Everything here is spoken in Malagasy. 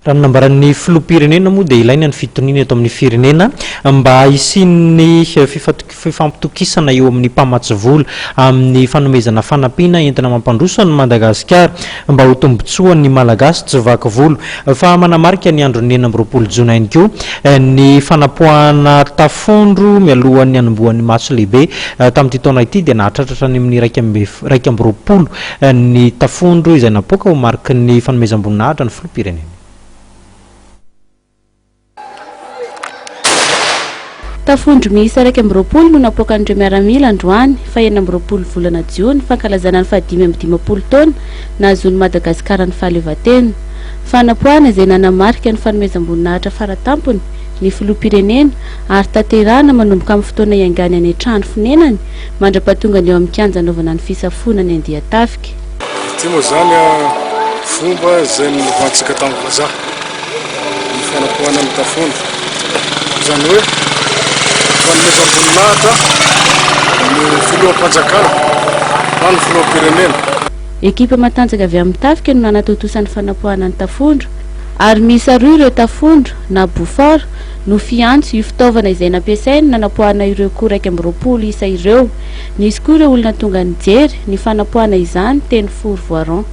raha nambaran'ny filoham-pirenena moa dia ilaina ny fitoniana eto amin'ny firenena mba hisian'ny fifampitokisana eo amin'ny mpamatsy vola amin'ny fanomezana fanampiana entina mampandroso ny Madagasikara mba ho tombotsoan'ny malagasy tsy vaky volo. Fa manamarika ny andro 4 Jona ihany koa ny fanapoahana tafondro mialohan'ny hanombohan'ny matso lehibe tamin'ity taona ity dia nahatratratra ny amin'ny 20 ny tafondro izay napoaka ho mariky ny fanomezam-boninahitra ny filoham-pirenena. Tafondro miisa 20 no napoaka andreo miaramila androany fa 20 volana Jiona fankalazana ny 5 taona nahazoan'ny Madagasikara ny fahaleovan-tena. Fanapoahana izay nanamarika ny fanomezam-boninahitra faratampony ny filoham-pirenena ary tanterahana manomboka amin'ny fotoana iangany any an-trano fonenany mandra-pahatonga ny eo amin'ny kianja anaovana ny fisafoana ny Andiatafika. Ity moa zany fomba izay novantsika tamin'ny vazaha ny fanapoahana ny tafondro zany hoe fanomezam-boninahitra ny filoham-panjakana ny filoham-pirenena. Ekipa matanjaka avy amin'ny Tafika no nanatotosan'ny fanapoahana ny tafondro ary miisa 2 ireo tafondro na bofort no fiantso io fitaovana izay nampiasainy nanapoahana ireo koa 20 isa ireo. Nisy koa ireo olona tonga nijery ny fanapoahana izany teny Foro Voaron.